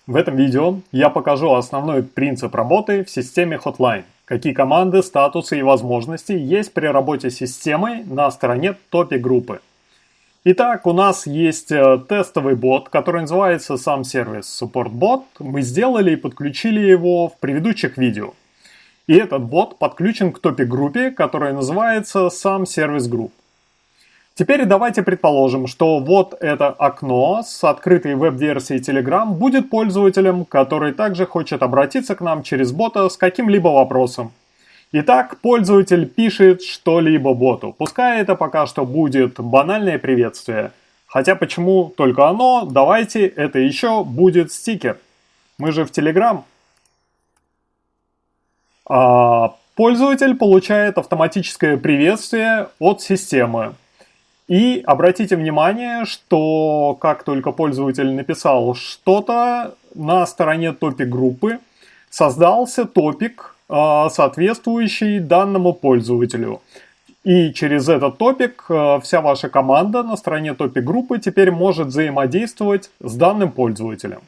В этом видео я покажу основной принцип работы в системе Hotline, какие команды, статусы и возможности есть при работе с системой на стороне топи группы. Итак, у нас есть тестовый бот, который называется сам сервис Support Bot. Мы сделали и подключили его в предыдущих видео. И этот бот подключен к топи группе, которая называется сам сервис Group. Теперь давайте предположим, что вот это окно с открытой веб-версией Telegram будет пользователем, который также хочет обратиться к нам через бота с каким-либо вопросом. Итак, пользователь пишет что-либо боту. Пускай это пока что будет банальное приветствие. Хотя почему только оно? Давайте это еще будет стикер. Мы же в Telegram. Пользователь получает автоматическое приветствие от системы. И обратите внимание, что как только пользователь написал что-то, на стороне топи группы создался топик, соответствующий данному пользователю. И через этот топик вся ваша команда на стороне топи группы теперь может взаимодействовать с данным пользователем.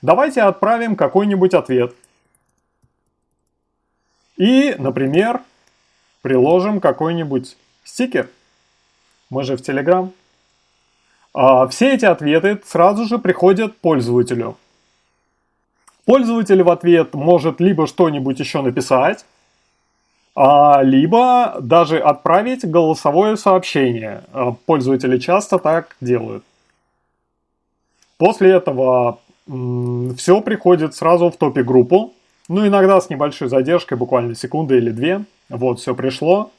Давайте отправим какой-нибудь ответ. И, например, приложим какой-нибудь стикер. Мы же в Telegram. Все эти ответы сразу же приходят пользователю. Пользователь в ответ может либо что-нибудь еще написать, либо даже отправить голосовое сообщение. Пользователи часто так делают. После этого все приходит сразу в топе группу. Ну, иногда с небольшой задержкой, буквально секунды или две. Вот, все пришло.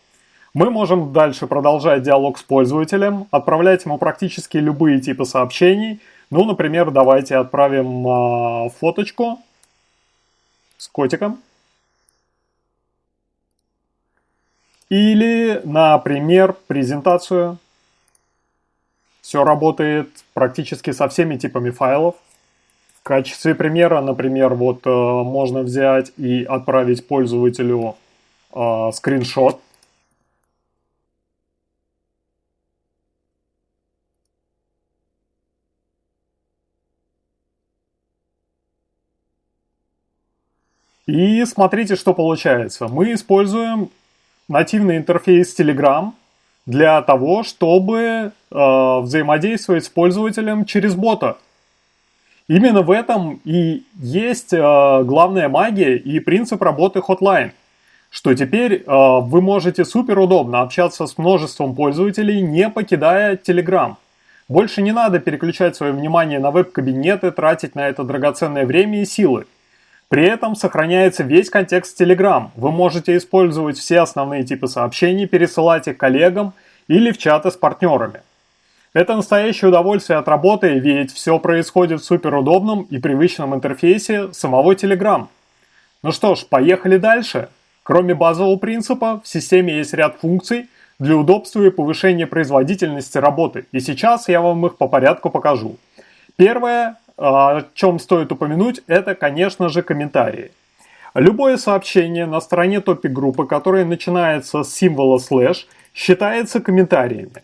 Мы можем дальше продолжать диалог с пользователем, отправлять ему практически любые типы сообщений. Ну, например, давайте отправим фоточку с котиком. Или, например, презентацию. Все работает практически со всеми типами файлов. В качестве примера, например, вот можно взять и отправить пользователю скриншот. И смотрите, что получается. Мы используем нативный интерфейс Telegram для того, чтобы взаимодействовать с пользователем через бота. Именно в этом и есть главная магия и принцип работы Hotline. Что теперь вы можете супер удобно общаться с множеством пользователей, не покидая Telegram. Больше не надо переключать свое внимание на веб-кабинеты, тратить на это драгоценное время и силы. При этом сохраняется весь контекст Telegram. Вы можете использовать все основные типы сообщений, пересылать их коллегам или в чаты с партнерами. Это настоящее удовольствие от работы, ведь все происходит в суперудобном и привычном интерфейсе самого Telegram. Ну что ж, поехали дальше. Кроме базового принципа, в системе есть ряд функций для удобства и повышения производительности работы. И сейчас я вам их по порядку покажу. Первое, о чем стоит упомянуть, это, конечно же, комментарии. Любое сообщение на стороне топи группы, которое начинается с символа слэш, считается комментариями.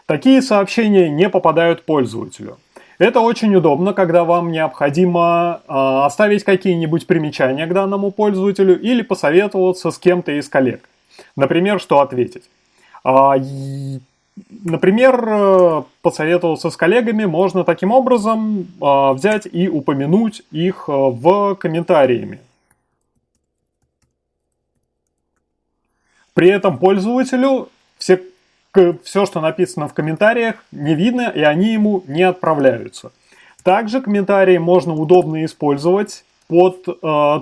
Такие сообщения не попадают пользователю. Это очень удобно, когда вам необходимо оставить какие-нибудь примечания к данному пользователю или посоветоваться с кем-то из коллег. Например, что ответить. Например, посоветоваться с коллегами можно таким образом взять и упомянуть их в комментариями. При этом пользователю все, что написано в комментариях, не видно, и они ему не отправляются. Также комментарии можно удобно использовать под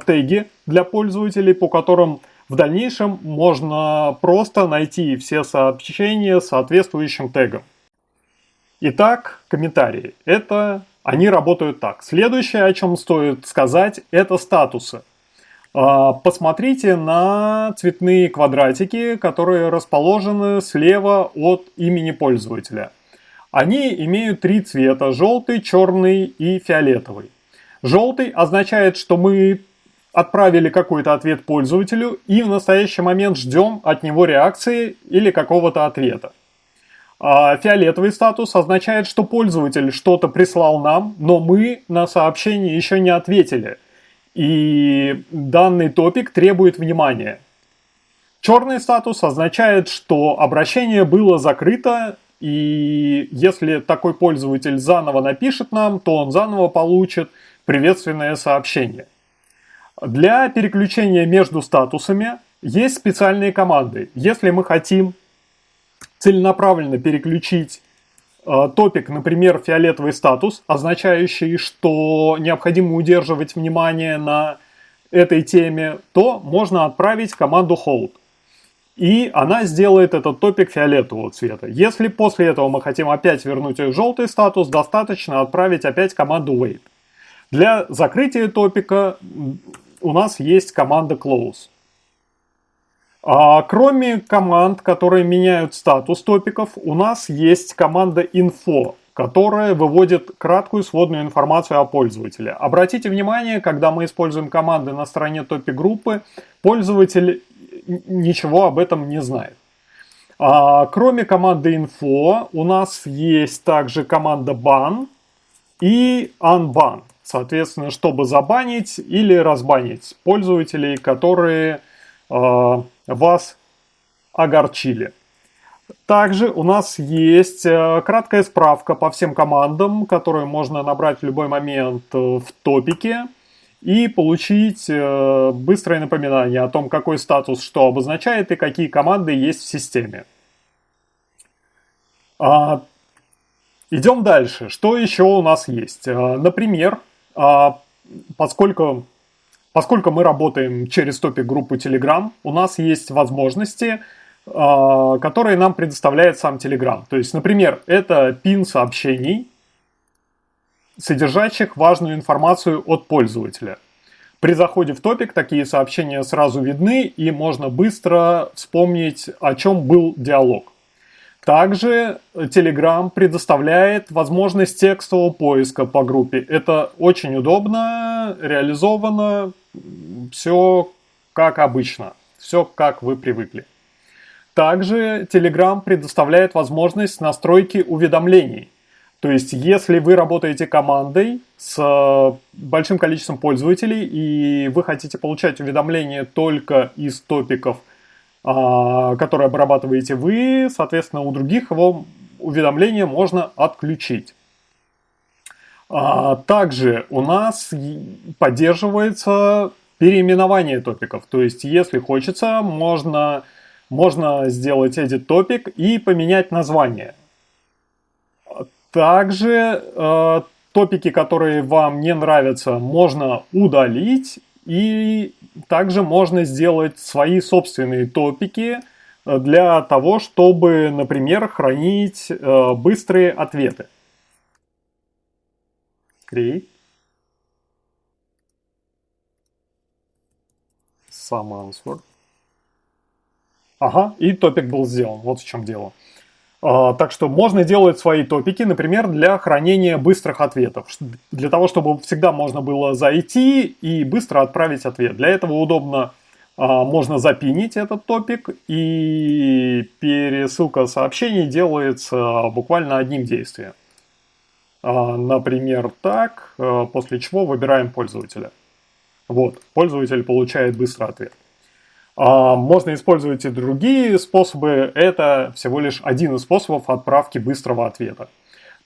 теги для пользователей, по которым в дальнейшем можно просто найти все сообщения с соответствующим тегом. Итак, комментарии. Они работают так. Следующее, о чем стоит сказать, это статусы. Посмотрите на цветные квадратики, которые расположены слева от имени пользователя. Они имеют три цвета: желтый, черный и фиолетовый. Желтый означает, что мы отправили какой-то ответ пользователю и в настоящий момент ждем от него реакции или какого-то ответа. А фиолетовый статус означает, что пользователь что-то прислал нам, но мы на сообщение еще не ответили. И данный топик требует внимания. Черный статус означает, что обращение было закрыто, и если такой пользователь заново напишет нам, то он заново получит приветственное сообщение. Для переключения между статусами есть специальные команды. Если мы хотим целенаправленно переключить топик, например, фиолетовый статус, означающий, что необходимо удерживать внимание на этой теме, то можно отправить команду hold. И она сделает этот топик фиолетового цвета. Если после этого мы хотим опять вернуть желтый статус, достаточно отправить опять команду wait. Для закрытия топика у нас есть команда close. Кроме команд, которые меняют статус топиков, у нас есть команда info, которая выводит краткую сводную информацию о пользователе. Обратите внимание, когда мы используем команды на стороне топик группы, пользователь ничего об этом не знает. Кроме команды info, у нас есть также команда ban и unban. Соответственно, чтобы забанить или разбанить пользователей, которые вас огорчили. Также у нас есть краткая справка по всем командам, которую можно набрать в любой момент в топике и получить быстрое напоминание о том, какой статус что обозначает и какие команды есть в системе. Идем дальше. Что еще у нас есть? Например, поскольку мы работаем через топик группу Telegram, у нас есть возможности, которые нам предоставляет сам Telegram. То есть, например, это пин сообщений, содержащих важную информацию от пользователя. При заходе в топик такие сообщения сразу видны, и можно быстро вспомнить, о чем был диалог. Также Telegram предоставляет возможность текстового поиска по группе. Это очень удобно, реализовано, все как обычно, все как вы привыкли. Также Telegram предоставляет возможность настройки уведомлений. То есть, если вы работаете командой с большим количеством пользователей и вы хотите получать уведомления только из топиков, которые обрабатываете вы, соответственно, у других его уведомления можно отключить. Также у нас поддерживается переименование топиков. То есть, если хочется, можно сделать edit топик и поменять название. Также топики, которые вам не нравятся, можно удалить. И также можно сделать свои собственные топики для того, чтобы, например, хранить быстрые ответы. Create. Some answer. Ага, и топик был сделан. Вот в чем дело. Так что можно делать свои топики, например, для хранения быстрых ответов. Для того, чтобы всегда можно было зайти и быстро отправить ответ. Для этого удобно, можно запинить этот топик, и пересылка сообщений делается буквально одним действием. Например, так, после чего выбираем пользователя. Вот, пользователь получает быстрый ответ. Можно использовать и другие способы, это всего лишь один из способов отправки быстрого ответа.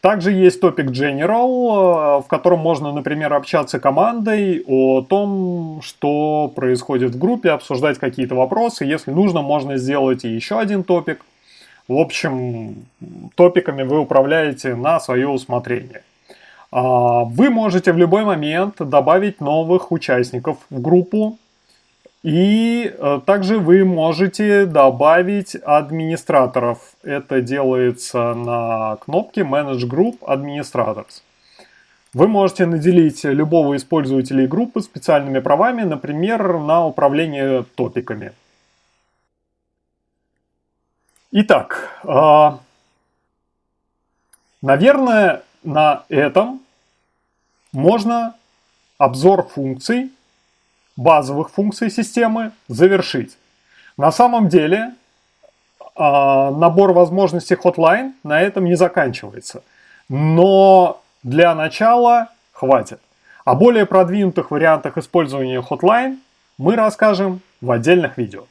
Также есть топик General, в котором можно, например, общаться командой о том, что происходит в группе, обсуждать какие-то вопросы. Если нужно, можно сделать и еще один топик. В общем, топиками вы управляете на свое усмотрение. Вы можете в любой момент добавить новых участников в группу. И также вы можете добавить администраторов. Это делается на кнопке Manage Group Administrators. Вы можете наделить любого из пользователей группы специальными правами, например, на управление топиками. Итак, наверное, на этом можно обзор функций, базовых функций системы завершить. На самом деле, набор возможностей Hotline на этом не заканчивается. Но для начала хватит. О более продвинутых вариантах использования Hotline мы расскажем в отдельных видео.